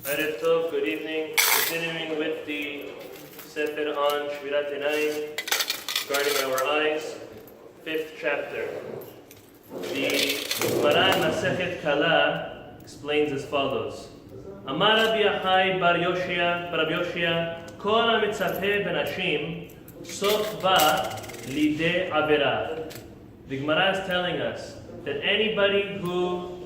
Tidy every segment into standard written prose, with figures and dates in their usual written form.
Erev Tov, good evening. Continuing with the Sefer on Shemirat Enayim, guarding our eyes, 5th chapter. The Mussar Masechet Kala explains as follows: Amar Rabbi Yachai bar Yoshia, Kol ha-mitzapeh benashim, sof ba lidei avera. The Gemara is telling us that anybody who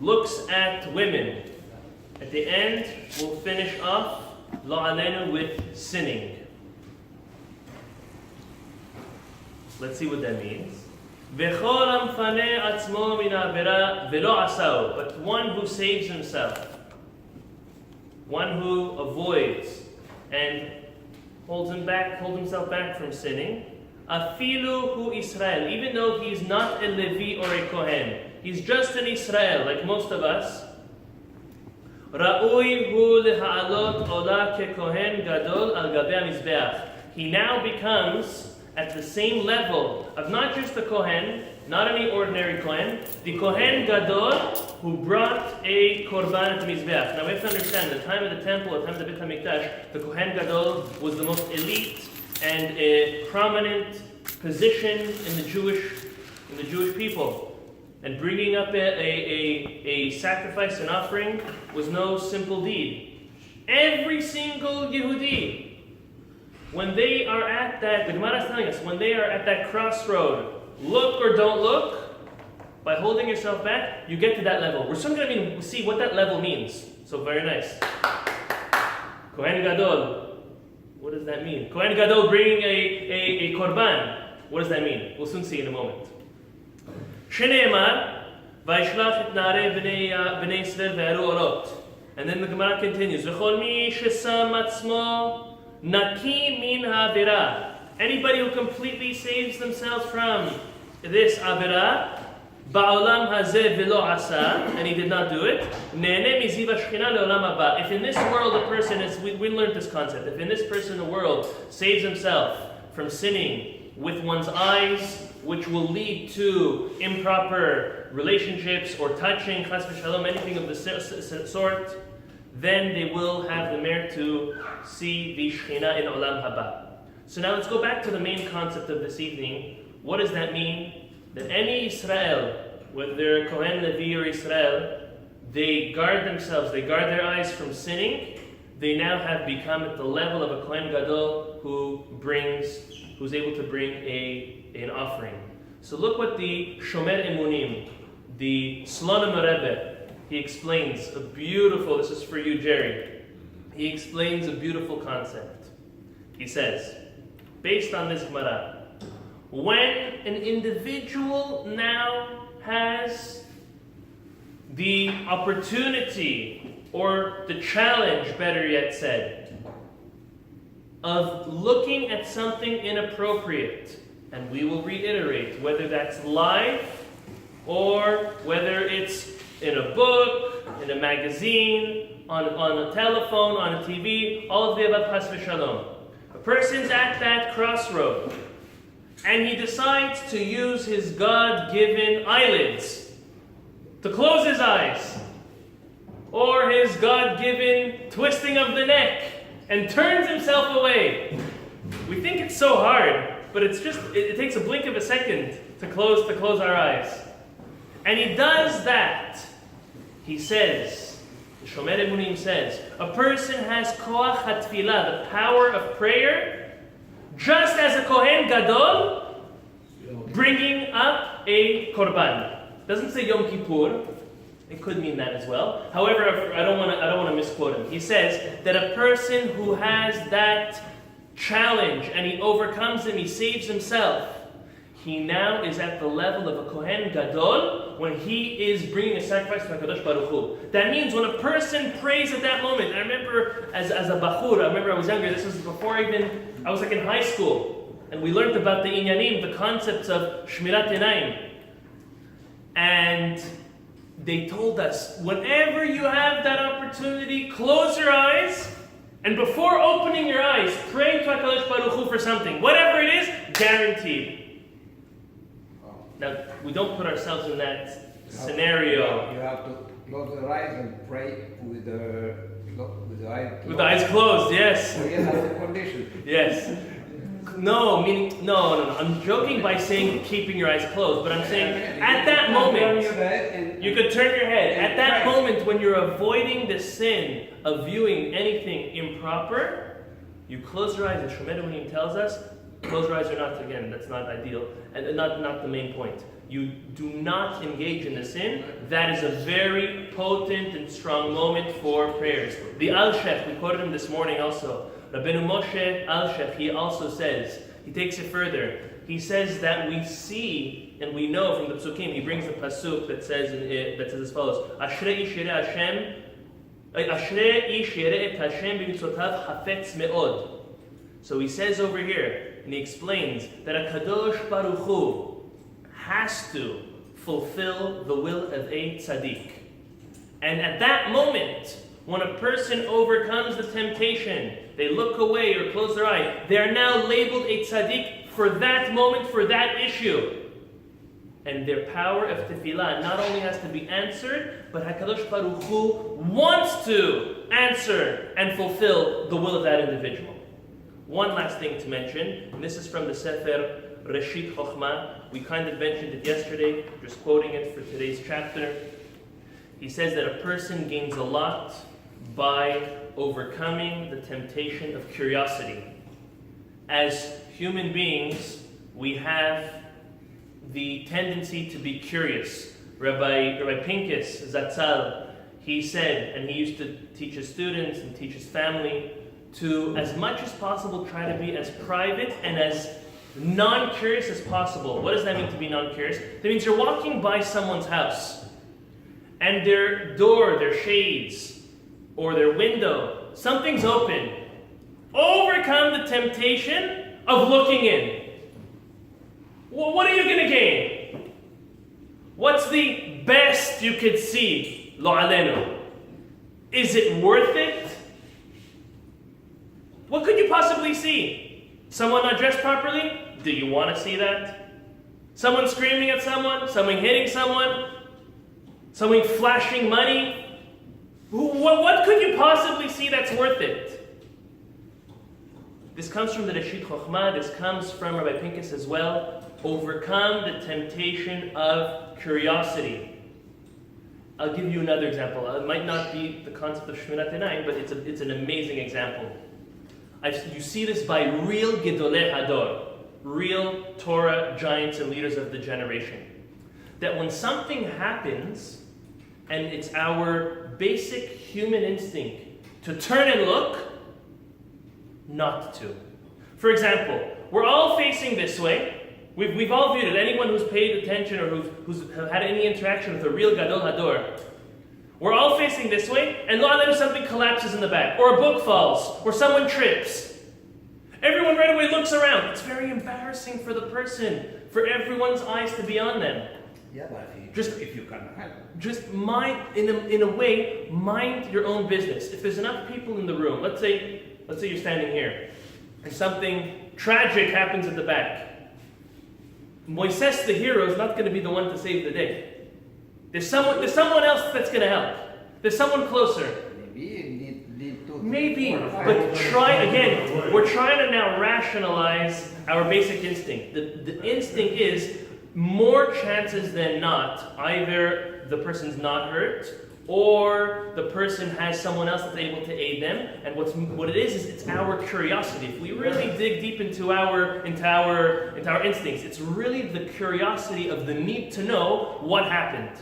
looks at women at the end will finish off lo alenu with sinning. Let's see what that means. V'chol hamfaneh atzmo min ha'avera velo asao. But one who saves himself, one who avoids and holds himself back from sinning, afilu hu Israel, even though he's not a Levi or a Kohen, he's just an Israel like most of us. Ra'ui hu leha'alot ola kekohen gadol al gabei hamizbeach. He now becomes at the same level of not just the Kohen, not any ordinary Kohen, the Kohen Gadol who brought a korban at the Mizbeach. Now we have to understand, the time of the temple, the time of the Beit HaMikdash, the Kohen Gadol was the most elite and a prominent position in the Jewish people. And bringing up a sacrifice and offering was no simple deed. Every single Yehudi, when they are at that, the Gemara is telling us, when they are at that crossroad, look or don't look, by holding yourself back, you get to that level. We're soon going to see what that level means. So very nice. Kohen Gadol. What does that mean? Kohen Gadol bringing a korban. What does that mean? We'll soon see in a moment. Shene'emar, Vayishlach et na'arei b'nei Yisrael ve'aru orot. And then the Gemara continues, V'chol mi shesam atzmo naki min ha'avera. Anybody who completely saves themselves from this avera, ba'olam hazeh v'lo asa, and he did not do it, ne'eneh miziv hashchina le'olam haba. If in this world a person is, we learned this concept, if in this person in the world saves himself from sinning with one's eyes, which will lead to improper relationships or touching, chas v'shalom, anything of the sort, then they will have the merit to see the Shekhinah in Olam Haba. So now let's go back to the main concept of this evening. What does that mean? That any Israel, whether they're Kohen, Levi, or Israel, they guard themselves, they guard their eyes from sinning. They now have become at the level of a Kohen Gadol who's able to bring an offering. So look what the Shomer Emunim, the Slonim Rebbe, he explains a beautiful, this is for you, Jerry. He explains a beautiful concept. He says, based on this Gemara, when an individual now has the opportunity, or the challenge, better yet said, of looking at something inappropriate, and we will reiterate, whether that's live or whether it's in a book, in a magazine, on a telephone, on a TV, all of the above, chas v'shalom. A person's at that crossroad, and he decides to use his God-given eyelids to close his eyes, or his God-given twisting of the neck, and turns himself away. We think it's so hard, but it takes a blink of a second to close our eyes. And he does that. He says, the Shomer Emunim says, a person has koach hatfilah, the power of prayer, just as a Kohen Gadol bringing up a korban. Doesn't say Yom Kippur. It could mean that as well. However, I don't want to misquote him. He says that a person who has that challenge and he overcomes him, he saves himself, he now is at the level of a Kohen Gadol when he is bringing a sacrifice to HaKadosh Baruch Hu. That means when a person prays at that moment, I remember as a bachur, I was younger, this was before I was like in high school, and we learned about the Enayim, the concepts of Shemirat Enayim. And they told us, whenever you have that opportunity, close your eyes, and before opening your eyes, pray to HaKadosh Baruch Hu for something. Whatever it is, guaranteed. Now, we don't put ourselves in that scenario. You have to close the eyes and pray with the eyes closed. With the eyes closed, yes. Oh, yes, that's the condition. Yes. No, meaning, no. I'm joking by saying keeping your eyes closed, but I'm saying at that moment, you could turn your head. At that moment when you're avoiding the sin of viewing anything improper, you close your eyes. And Shemirat tells us, close your eyes or not, again, that's not ideal, and not the main point. You do not engage in the sin. That is a very potent and strong moment for prayers. The Al-Shech, we quoted him this morning also, Rabbeinu Moshe Al-Shech, he also says, he takes it further. He says that we see and we know from the Psukim, he brings a pasuk that says as follows, Ashrei ish yireh Hashem, Ashrei ish yireh et Hashem b'mitzvotav hafetz me'od. So he says over here, and he explains that a Kadosh Baruch Hu has to fulfill the will of a tzaddik. And at that moment, when a person overcomes the temptation, they look away or close their eye, they are now labeled a tzaddik for that moment, for that issue. And their power of tefillah not only has to be answered, but HaKadosh Baruch Hu wants to answer and fulfill the will of that individual. One last thing to mention, and this is from the Sefer Reshit Chochmah. We kind of mentioned it yesterday, just quoting it for today's chapter. He says that a person gains a lot by overcoming the temptation of curiosity. As human beings, we have the tendency to be curious. Rabbi Pincus Zatzal, he said, and he used to teach his students and teach his family, to, as much as possible, try to be as private and as non-curious as possible. What does that mean to be non-curious? That means you're walking by someone's house, and their door, their shades, or their window, something's open. Overcome the temptation of looking in. Well, what are you going to gain? What's the best you could see? Lo alenu. Is it worth it? What could you possibly see? Someone not dressed properly? Do you want to see that? Someone screaming at someone? Someone hitting someone? Someone flashing money? What could you possibly see that's worth it? This comes from the Reshit Chochmah. This comes from Rabbi Pincus as well. Overcome the temptation of curiosity. I'll give you another example. It might not be the concept of Shemirat Enayim, but it's an amazing example. You see this by real Gedolei Hador, real Torah giants and leaders of the generation. That when something happens, and it's our basic human instinct to turn and look, not to. For example, we're all facing this way. We've all viewed it. Anyone who's paid attention or who's had any interaction with a real Gadol Hador, we're all facing this way, and lo alenu something collapses in the back, or a book falls, or someone trips. Everyone right away looks around. It's very embarrassing for the person, for everyone's eyes to be on them. Yeah, but if you can help. Just mind, in a way, mind your own business. If there's enough people in the room, let's say you're standing here, and something tragic happens at the back. Moises, the hero, is not going to be the one to save the day. There's someone else that's going to help. There's someone closer. Maybe, but try again. We're trying to now rationalize our basic instinct. The instinct is more chances than not, either the person's not hurt or the person has someone else that's able to aid them. And what it is it's our curiosity. If we really dig deep into our instincts, it's really the curiosity of the need to know what happened.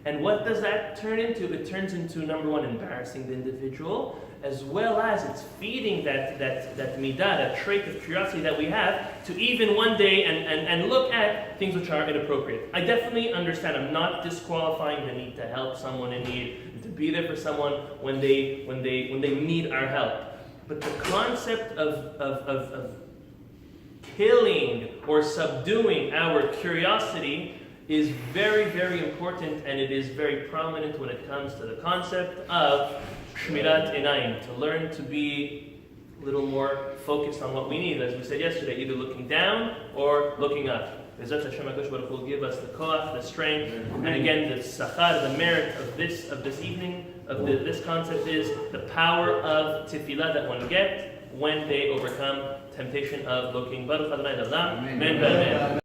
And what does that turn into? It turns into, number one, embarrassing the individual, as well as it's feeding that midah, that trait of curiosity that we have, to even one day and look at things which are inappropriate. I definitely understand. I'm not disqualifying the need to help someone in need, to be there for someone when they need our help. But the concept of killing or subduing our curiosity is very, very important, and it is very prominent when it comes to the concept of Shemirat Enayim, to learn to be a little more focused on what we need, as we said yesterday, either looking down or looking up. Bezrat Hashem HaKadosh Baruch Hu will give us the koach, the strength, and again the sachar, the merit of this evening, this concept is the power of tefillah that one gets when they overcome temptation of looking. Baruch Adonai Olam. Amen.